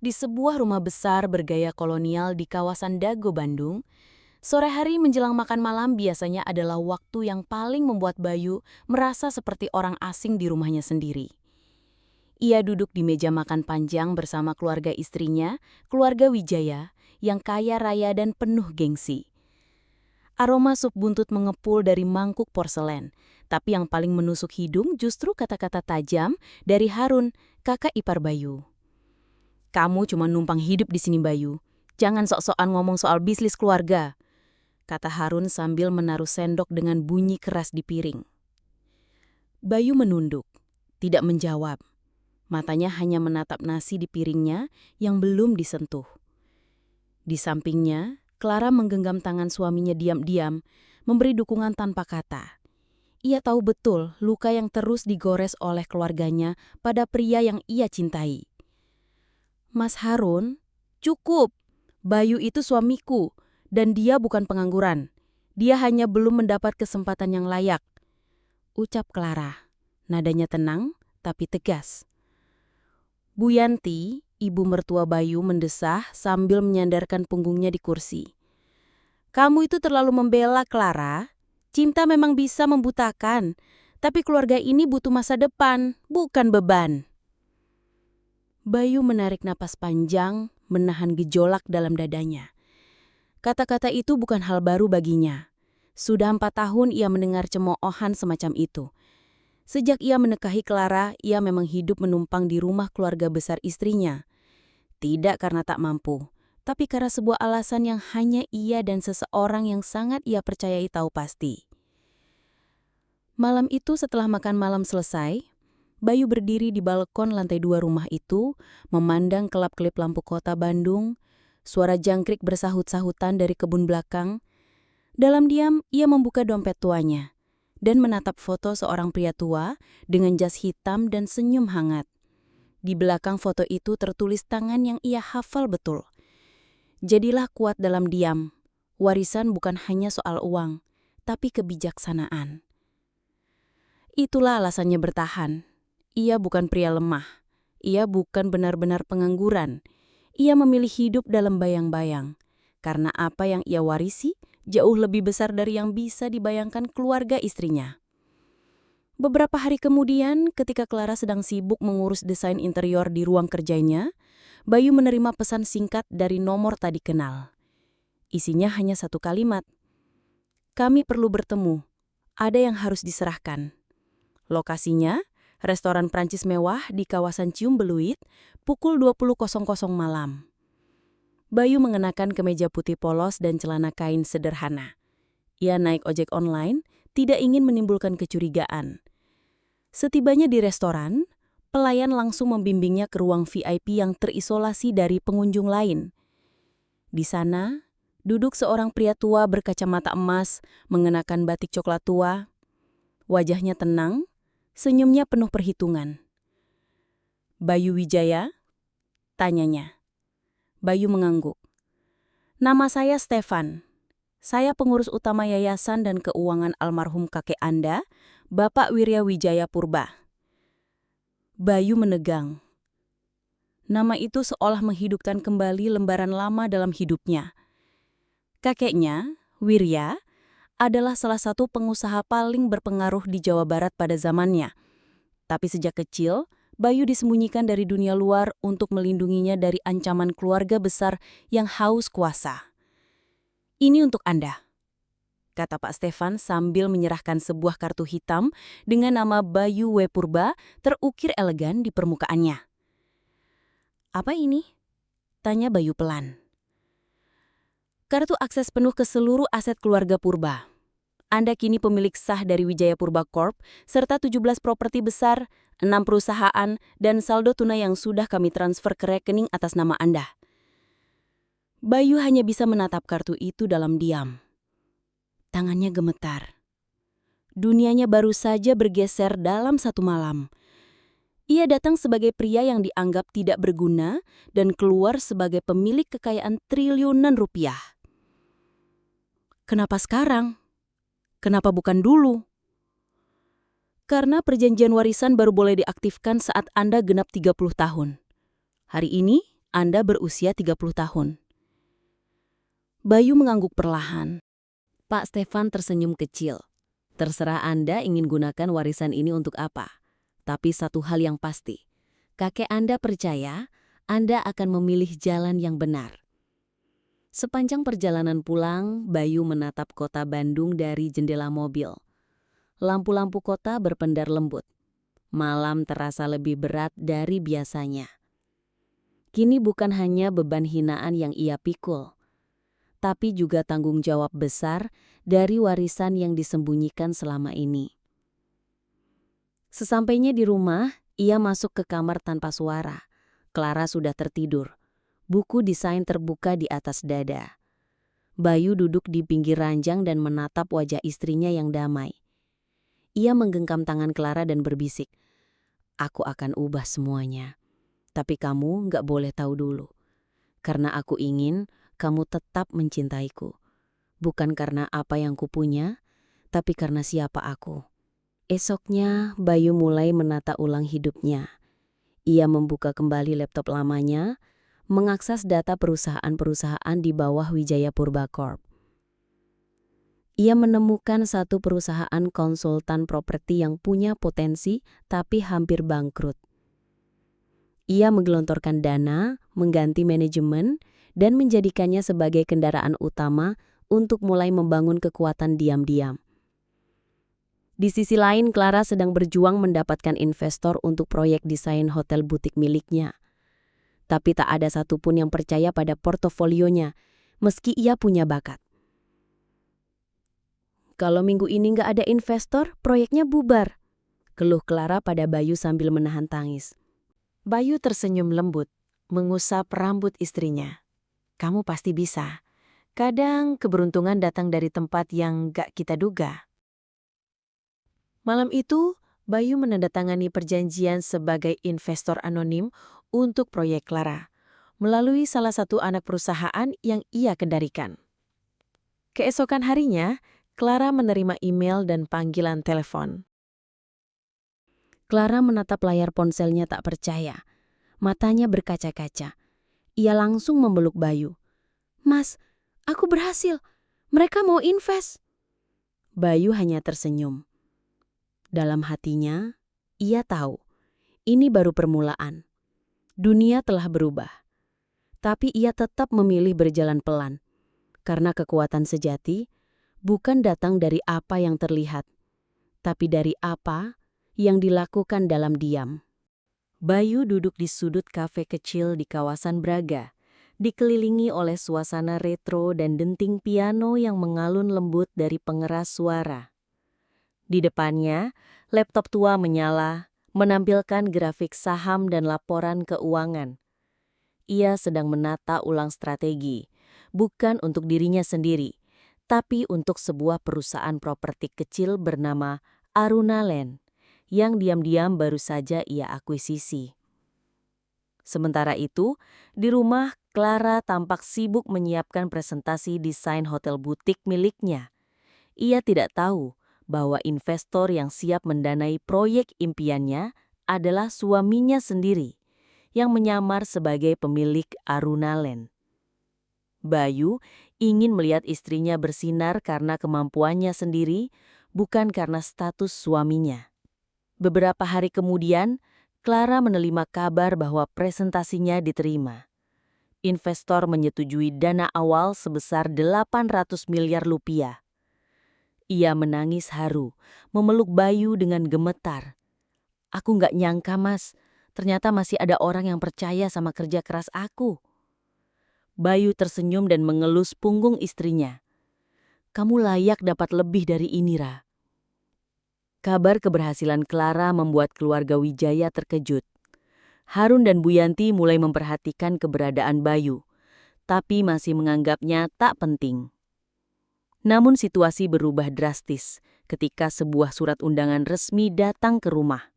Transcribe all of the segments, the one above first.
Di sebuah rumah besar bergaya kolonial di kawasan Dago, Bandung, sore hari menjelang makan malam biasanya adalah waktu yang paling membuat Bayu merasa seperti orang asing di rumahnya sendiri. Ia duduk di meja makan panjang bersama keluarga istrinya, keluarga Wijaya, yang kaya raya dan penuh gengsi. Aroma sup buntut mengepul dari mangkuk porselen, tapi yang paling menusuk hidung justru kata-kata tajam dari Harun, kakak ipar Bayu. "Kamu cuma numpang hidup di sini, Bayu. Jangan sok-sokan ngomong soal bisnis keluarga," kata Harun sambil menaruh sendok dengan bunyi keras di piring. Bayu menunduk, tidak menjawab. Matanya hanya menatap nasi di piringnya yang belum disentuh. Di sampingnya, Clara menggenggam tangan suaminya diam-diam, memberi dukungan tanpa kata. Ia tahu betul luka yang terus digores oleh keluarganya pada pria yang ia cintai. "Mas Harun, cukup. Bayu itu suamiku, dan dia bukan pengangguran. Dia hanya belum mendapat kesempatan yang layak," ucap Clara. Nadanya tenang, tapi tegas. Bu Yanti, ibu mertua Bayu, mendesah sambil menyandarkan punggungnya di kursi. "Kamu itu terlalu membela Clara. Cinta memang bisa membutakan, tapi keluarga ini butuh masa depan, bukan beban." Bayu menarik napas panjang, menahan gejolak dalam dadanya. Kata-kata itu bukan hal baru baginya. Sudah 4 tahun ia mendengar cemoohan semacam itu. Sejak ia menikahi Clara, ia memang hidup menumpang di rumah keluarga besar istrinya. Tidak karena tak mampu, tapi karena sebuah alasan yang hanya ia dan seseorang yang sangat ia percayai tahu pasti. Malam itu setelah makan malam selesai, Bayu berdiri di balkon lantai 2 rumah itu, memandang kelap-kelip lampu kota Bandung, suara jangkrik bersahut-sahutan dari kebun belakang. Dalam diam, ia membuka dompet tuanya dan menatap foto seorang pria tua dengan jas hitam dan senyum hangat. Di belakang foto itu tertulis tangan yang ia hafal betul. "Jadilah kuat dalam diam. Warisan bukan hanya soal uang, tapi kebijaksanaan." Itulah alasannya bertahan. Ia bukan pria lemah. Ia bukan benar-benar pengangguran. Ia memilih hidup dalam bayang-bayang. Karena apa yang ia warisi jauh lebih besar dari yang bisa dibayangkan keluarga istrinya. Beberapa hari kemudian, ketika Clara sedang sibuk mengurus desain interior di ruang kerjanya, Bayu menerima pesan singkat dari nomor tak dikenal. Isinya hanya satu kalimat. "Kami perlu bertemu. Ada yang harus diserahkan." Lokasinya, restoran Prancis mewah di kawasan Cium Beluit, pukul 20.00 malam. Bayu mengenakan kemeja putih polos dan celana kain sederhana. Ia naik ojek online, tidak ingin menimbulkan kecurigaan. Setibanya di restoran, pelayan langsung membimbingnya ke ruang VIP yang terisolasi dari pengunjung lain. Di sana, duduk seorang pria tua berkacamata emas, mengenakan batik coklat tua. Wajahnya tenang, senyumnya penuh perhitungan. "Bayu Wijaya?" tanyanya. Bayu mengangguk. "Nama saya Stefan. Saya pengurus utama yayasan dan keuangan almarhum kakek Anda, Bapak Wirya Wijaya Purba." Bayu menegang. Nama itu seolah menghidupkan kembali lembaran lama dalam hidupnya. Kakeknya, Wirya, adalah salah satu pengusaha paling berpengaruh di Jawa Barat pada zamannya. Tapi sejak kecil, Bayu disembunyikan dari dunia luar untuk melindunginya dari ancaman keluarga besar yang haus kuasa. "Ini untuk Anda," kata Pak Stefan sambil menyerahkan sebuah kartu hitam dengan nama Bayu W. Purba terukir elegan di permukaannya. "Apa ini?" tanya Bayu pelan. "Kartu akses penuh ke seluruh aset keluarga Purba. Anda kini pemilik sah dari Wijaya Purba Corp, serta 17 properti besar, 6 perusahaan, dan saldo tunai yang sudah kami transfer ke rekening atas nama Anda." Bayu hanya bisa menatap kartu itu dalam diam. Tangannya gemetar. Dunianya baru saja bergeser dalam satu malam. Ia datang sebagai pria yang dianggap tidak berguna dan keluar sebagai pemilik kekayaan triliunan rupiah. Kenapa sekarang? Kenapa bukan dulu? Karena perjanjian warisan baru boleh diaktifkan saat Anda genap 30 tahun. Hari ini, Anda berusia 30 tahun. Bayu mengangguk perlahan. Pak Stefan tersenyum kecil. Terserah Anda ingin gunakan warisan ini untuk apa. Tapi satu hal yang pasti, kakek Anda percaya Anda akan memilih jalan yang benar. Sepanjang perjalanan pulang, Bayu menatap kota Bandung dari jendela mobil. Lampu-lampu kota berpendar lembut. Malam terasa lebih berat dari biasanya. Kini bukan hanya beban hinaan yang ia pikul, tapi juga tanggung jawab besar dari warisan yang disembunyikan selama ini. Sesampainya di rumah, ia masuk ke kamar tanpa suara. Clara sudah tertidur. Buku desain terbuka di atas dada. Bayu duduk di pinggir ranjang dan menatap wajah istrinya yang damai. Ia menggenggam tangan Clara dan berbisik, "Aku akan ubah semuanya. Tapi kamu nggak boleh tahu dulu. Karena aku ingin kamu tetap mencintaiku. Bukan karena apa yang kupunya, tapi karena siapa aku." Esoknya, Bayu mulai menata ulang hidupnya. Ia membuka kembali laptop lamanya, mengakses data perusahaan-perusahaan di bawah Wijaya Purba Corp. Ia menemukan satu perusahaan konsultan properti yang punya potensi tapi hampir bangkrut. Ia menggelontorkan dana, mengganti manajemen, dan menjadikannya sebagai kendaraan utama untuk mulai membangun kekuatan diam-diam. Di sisi lain, Clara sedang berjuang mendapatkan investor untuk proyek desain hotel butik miliknya. Tapi tak ada satupun yang percaya pada portofolionya, meski ia punya bakat. "Kalau minggu ini nggak ada investor, proyeknya bubar," keluh Clara pada Bayu sambil menahan tangis. Bayu tersenyum lembut, mengusap rambut istrinya. "Kamu pasti bisa. Kadang keberuntungan datang dari tempat yang nggak kita duga." Malam itu, Bayu menandatangani perjanjian sebagai investor anonim untuk proyek Clara, melalui salah satu anak perusahaan yang ia kendalikan. Keesokan harinya, Clara menerima email dan panggilan telepon. Clara menatap layar ponselnya tak percaya. Matanya berkaca-kaca. Ia langsung memeluk Bayu. "Mas, aku berhasil. Mereka mau invest." Bayu hanya tersenyum. Dalam hatinya, ia tahu, ini baru permulaan. Dunia telah berubah. Tapi ia tetap memilih berjalan pelan. Karena kekuatan sejati bukan datang dari apa yang terlihat, tapi dari apa yang dilakukan dalam diam. Bayu duduk di sudut kafe kecil di kawasan Braga, dikelilingi oleh suasana retro dan denting piano yang mengalun lembut dari pengeras suara. Di depannya, laptop tua menyala, menampilkan grafik saham dan laporan keuangan. Ia sedang menata ulang strategi, bukan untuk dirinya sendiri, tapi untuk sebuah perusahaan properti kecil bernama Aruna Land, yang diam-diam baru saja ia akuisisi. Sementara itu, di rumah, Clara tampak sibuk menyiapkan presentasi desain hotel butik miliknya. Ia tidak tahu bahwa investor yang siap mendanai proyek impiannya adalah suaminya sendiri, yang menyamar sebagai pemilik Aruna Land. Bayu ingin melihat istrinya bersinar karena kemampuannya sendiri, bukan karena status suaminya. Beberapa hari kemudian, Clara menerima kabar bahwa presentasinya diterima. Investor menyetujui dana awal sebesar 800 miliar rupiah. Ia menangis haru, memeluk Bayu dengan gemetar. "Aku nggak nyangka, Mas. Ternyata masih ada orang yang percaya sama kerja keras aku." Bayu tersenyum dan mengelus punggung istrinya. "Kamu layak dapat lebih dari ini, Ra." Kabar keberhasilan Clara membuat keluarga Wijaya terkejut. Harun dan Bu Yanti mulai memperhatikan keberadaan Bayu, tapi masih menganggapnya tak penting. Namun situasi berubah drastis ketika sebuah surat undangan resmi datang ke rumah.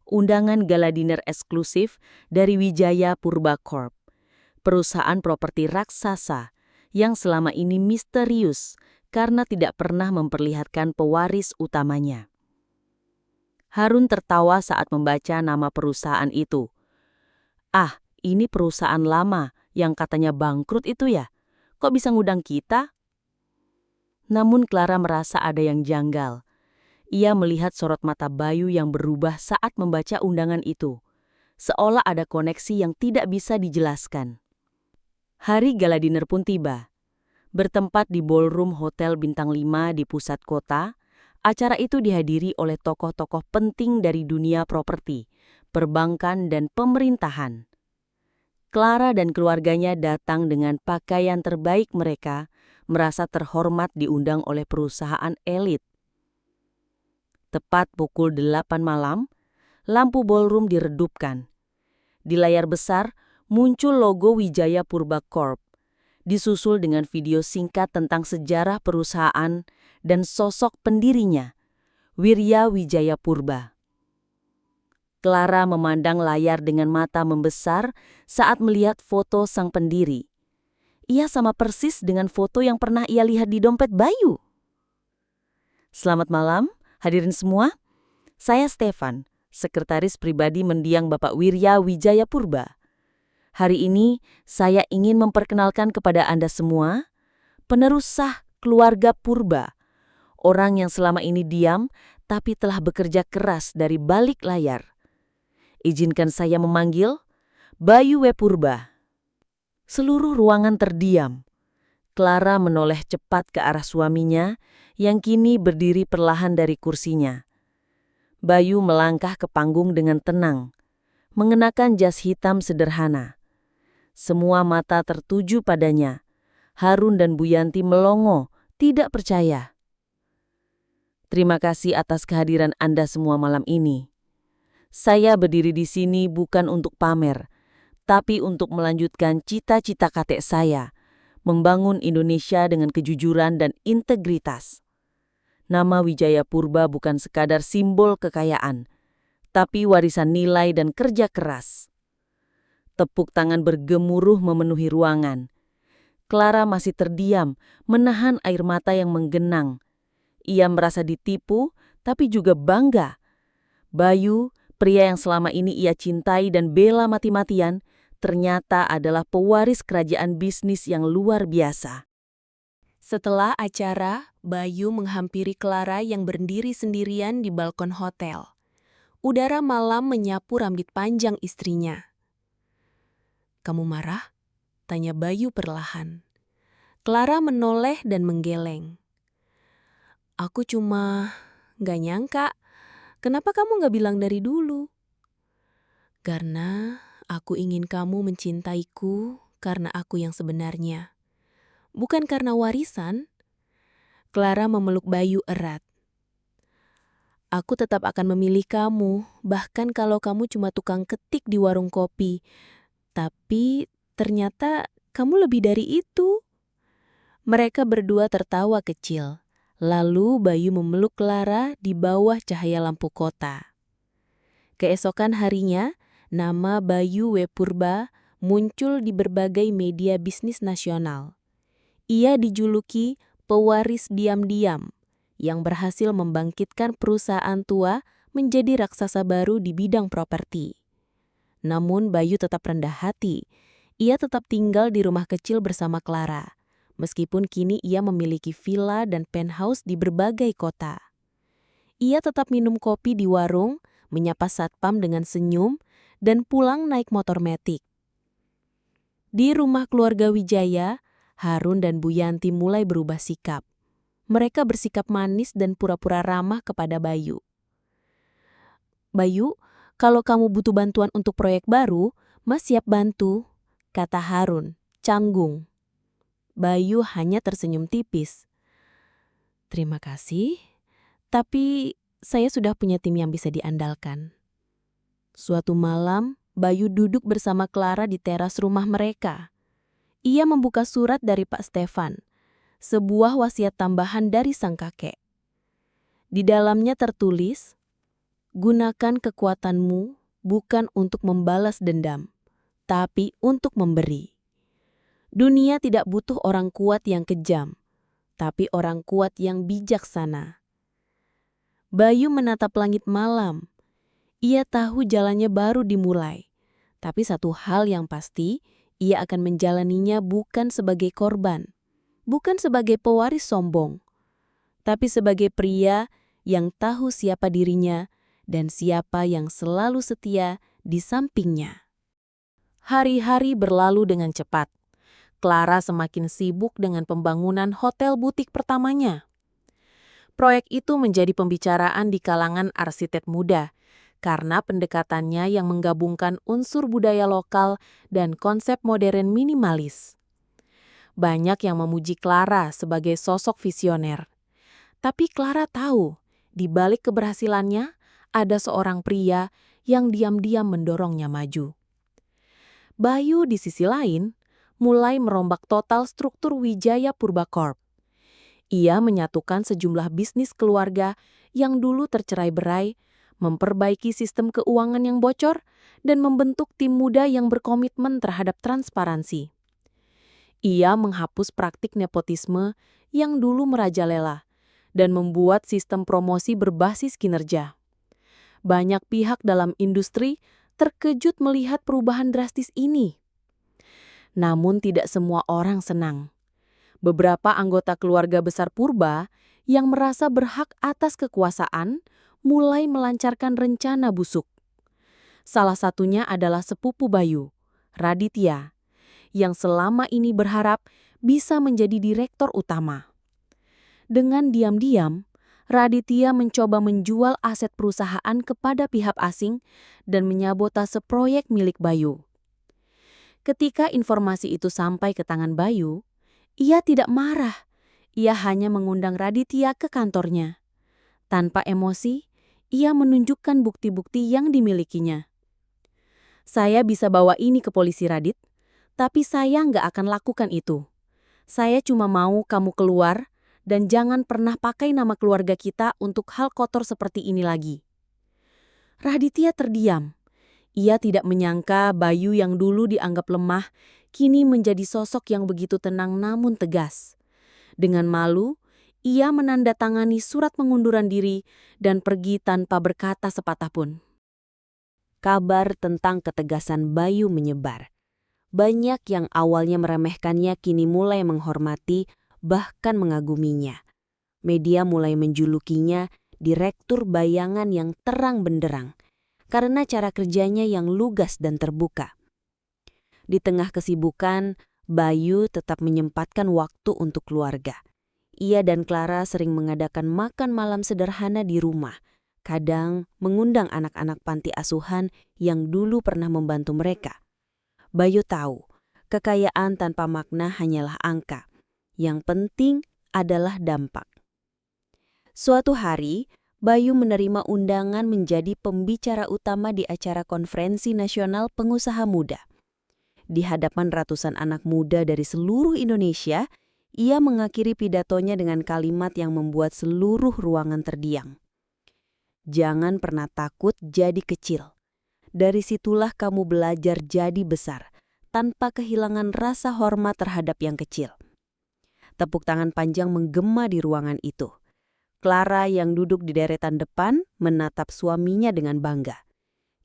Undangan gala dinner eksklusif dari Wijaya Purba Corp, perusahaan properti raksasa yang selama ini misterius karena tidak pernah memperlihatkan pewaris utamanya. Harun tertawa saat membaca nama perusahaan itu. "Ah, ini perusahaan lama yang katanya bangkrut itu ya? Kok bisa ngundang kita? Namun Clara merasa ada yang janggal. Ia melihat sorot mata Bayu yang berubah saat membaca undangan itu. Seolah ada koneksi yang tidak bisa dijelaskan. Hari gala dinner pun tiba. Bertempat di ballroom Hotel Bintang 5 di pusat kota, acara itu dihadiri oleh tokoh-tokoh penting dari dunia properti, perbankan, dan pemerintahan. Clara dan keluarganya datang dengan pakaian terbaik mereka, merasa terhormat diundang oleh perusahaan elit. Tepat pukul 8 malam, lampu ballroom diredupkan. Di layar besar, muncul logo Wijaya Purba Corp, disusul dengan video singkat tentang sejarah perusahaan dan sosok pendirinya, Wirya Wijaya Purba. Clara memandang layar dengan mata membesar saat melihat foto sang pendiri. Ia sama persis dengan foto yang pernah ia lihat di dompet Bayu. Selamat malam, hadirin semua. Saya Stefan, sekretaris pribadi mendiang Bapak Wirya Wijaya Purba. Hari ini saya ingin memperkenalkan kepada Anda semua penerus sah keluarga Purba, orang yang selama ini diam tapi telah bekerja keras dari balik layar. Izinkan saya memanggil Bayu W. Purba. Seluruh ruangan terdiam. Clara menoleh cepat ke arah suaminya yang kini berdiri perlahan dari kursinya. Bayu melangkah ke panggung dengan tenang, mengenakan jas hitam sederhana. Semua mata tertuju padanya. Harun dan Bu Yanti melongo, tidak percaya. Terima kasih atas kehadiran Anda semua malam ini. Saya berdiri di sini bukan untuk pamer, tapi untuk melanjutkan cita-cita kakek saya, membangun Indonesia dengan kejujuran dan integritas. Nama Wijaya Purba bukan sekadar simbol kekayaan, tapi warisan nilai dan kerja keras. Tepuk tangan bergemuruh memenuhi ruangan. Clara masih terdiam, menahan air mata yang menggenang. Ia merasa ditipu, tapi juga bangga. Bayu, pria yang selama ini ia cintai dan bela mati-matian, ternyata adalah pewaris kerajaan bisnis yang luar biasa. Setelah acara, Bayu menghampiri Clara yang berdiri sendirian di balkon hotel. Udara malam menyapu rambut panjang istrinya. "Kamu marah?" tanya Bayu perlahan. Clara menoleh dan menggeleng. "Aku cuma gak nyangka. Kenapa kamu gak bilang dari dulu?" "Karena aku ingin kamu mencintaiku karena aku yang sebenarnya. Bukan karena warisan." Clara memeluk Bayu erat. "Aku tetap akan memilih kamu, bahkan kalau kamu cuma tukang ketik di warung kopi. Tapi ternyata kamu lebih dari itu." Mereka berdua tertawa kecil. Lalu Bayu memeluk Clara di bawah cahaya lampu kota. Keesokan harinya, nama Bayu W. Purba muncul di berbagai media bisnis nasional. Ia dijuluki pewaris diam-diam yang berhasil membangkitkan perusahaan tua menjadi raksasa baru di bidang properti. Namun Bayu tetap rendah hati. Ia tetap tinggal di rumah kecil bersama Clara, meskipun kini ia memiliki villa dan penthouse di berbagai kota. Ia tetap minum kopi di warung, menyapa satpam dengan senyum, dan pulang naik motor metik. Di rumah keluarga Wijaya, Harun dan Bu Yanti mulai berubah sikap. Mereka bersikap manis dan pura-pura ramah kepada Bayu. "Bayu, kalau kamu butuh bantuan untuk proyek baru, Mas siap bantu," kata Harun, canggung. Bayu hanya tersenyum tipis. "Terima kasih, tapi saya sudah punya tim yang bisa diandalkan." Suatu malam, Bayu duduk bersama Clara di teras rumah mereka. Ia membuka surat dari Pak Stefan, sebuah wasiat tambahan dari sang kakek. Di dalamnya tertulis, "Gunakan kekuatanmu bukan untuk membalas dendam, tapi untuk memberi. Dunia tidak butuh orang kuat yang kejam, tapi orang kuat yang bijaksana." Bayu menatap langit malam. Ia tahu jalannya baru dimulai, Tapi satu hal yang pasti, ia akan menjalaninya bukan sebagai korban, bukan sebagai pewaris sombong, tapi sebagai pria yang tahu siapa dirinya dan siapa yang selalu setia di sampingnya. Hari-hari berlalu dengan cepat. Clara semakin sibuk dengan pembangunan hotel butik pertamanya. Proyek itu menjadi pembicaraan di kalangan arsitek muda karena pendekatannya yang menggabungkan unsur budaya lokal dan konsep modern minimalis. Banyak yang memuji Clara sebagai sosok visioner. Tapi Clara tahu, di balik keberhasilannya ada seorang pria yang diam-diam mendorongnya maju. Bayu di sisi lain mulai merombak total struktur Wijaya Purba Corp. Ia menyatukan sejumlah bisnis keluarga yang dulu tercerai-berai, memperbaiki sistem keuangan yang bocor, dan membentuk tim muda yang berkomitmen terhadap transparansi. Ia menghapus praktik nepotisme yang dulu merajalela dan membuat sistem promosi berbasis kinerja. Banyak pihak dalam industri terkejut melihat perubahan drastis ini. Namun tidak semua orang senang. Beberapa anggota keluarga besar Purba yang merasa berhak atas kekuasaan mulai melancarkan rencana busuk. Salah satunya adalah sepupu Bayu, Raditya, yang selama ini berharap bisa menjadi direktur utama. Dengan diam-diam, Raditya mencoba menjual aset perusahaan kepada pihak asing dan menyabotase proyek milik Bayu. Ketika informasi itu sampai ke tangan Bayu, ia tidak marah. Ia hanya mengundang Raditya ke kantornya. Tanpa emosi, ia menunjukkan bukti-bukti yang dimilikinya. Saya bisa bawa ini ke polisi, Radit, tapi saya nggak akan lakukan itu. Saya cuma mau kamu keluar dan jangan pernah pakai nama keluarga kita untuk hal kotor seperti ini lagi. Raditya terdiam. Ia tidak menyangka Bayu yang dulu dianggap lemah, kini menjadi sosok yang begitu tenang namun tegas. Dengan malu, ia menandatangani surat pengunduran diri dan pergi tanpa berkata sepatah pun. Kabar tentang ketegasan Bayu menyebar. Banyak yang awalnya meremehkannya kini mulai menghormati, bahkan mengaguminya. Media mulai menjulukinya direktur bayangan yang terang benderang, karena cara kerjanya yang lugas dan terbuka. Di tengah kesibukan, Bayu tetap menyempatkan waktu untuk keluarga. Ia dan Clara sering mengadakan makan malam sederhana di rumah, kadang mengundang anak-anak panti asuhan yang dulu pernah membantu mereka. Bayu tahu, kekayaan tanpa makna hanyalah angka. Yang penting adalah dampak. Suatu hari, Bayu menerima undangan menjadi pembicara utama di acara Konferensi Nasional Pengusaha Muda. Di hadapan ratusan anak muda dari seluruh Indonesia, ia mengakhiri pidatonya dengan kalimat yang membuat seluruh ruangan terdiam. Jangan pernah takut jadi kecil. Dari situlah kamu belajar jadi besar, tanpa kehilangan rasa hormat terhadap yang kecil. Tepuk tangan panjang menggema di ruangan itu. Clara yang duduk di deretan depan menatap suaminya dengan bangga.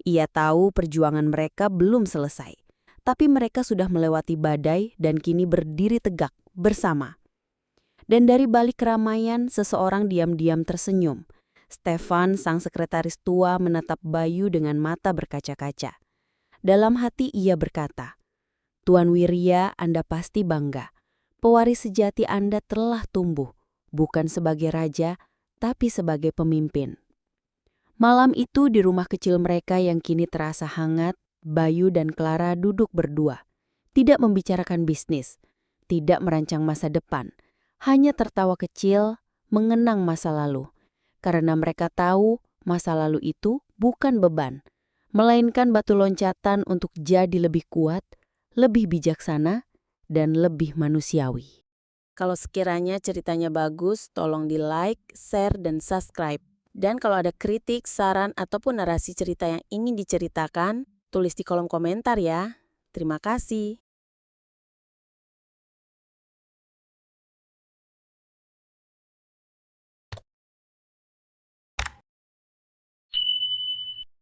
Ia tahu perjuangan mereka belum selesai, tapi mereka sudah melewati badai dan kini berdiri tegak bersama. Dan dari balik keramaian, seseorang diam-diam tersenyum. Stefan, sang sekretaris tua, menatap Bayu dengan mata berkaca-kaca. Dalam hati ia berkata, "Tuan Wirya, Anda pasti bangga. Pewaris sejati Anda telah tumbuh, bukan sebagai raja, tapi sebagai pemimpin." Malam itu di rumah kecil mereka yang kini terasa hangat, Bayu dan Clara duduk berdua. Tidak membicarakan bisnis, tidak merancang masa depan, hanya tertawa kecil, mengenang masa lalu. Karena mereka tahu masa lalu itu bukan beban, melainkan batu loncatan untuk jadi lebih kuat, lebih bijaksana, dan lebih manusiawi. Kalau sekiranya ceritanya bagus, tolong di-like, share, dan subscribe. Dan kalau ada kritik, saran, ataupun narasi cerita yang ingin diceritakan, tulis di kolom komentar ya. Terima kasih.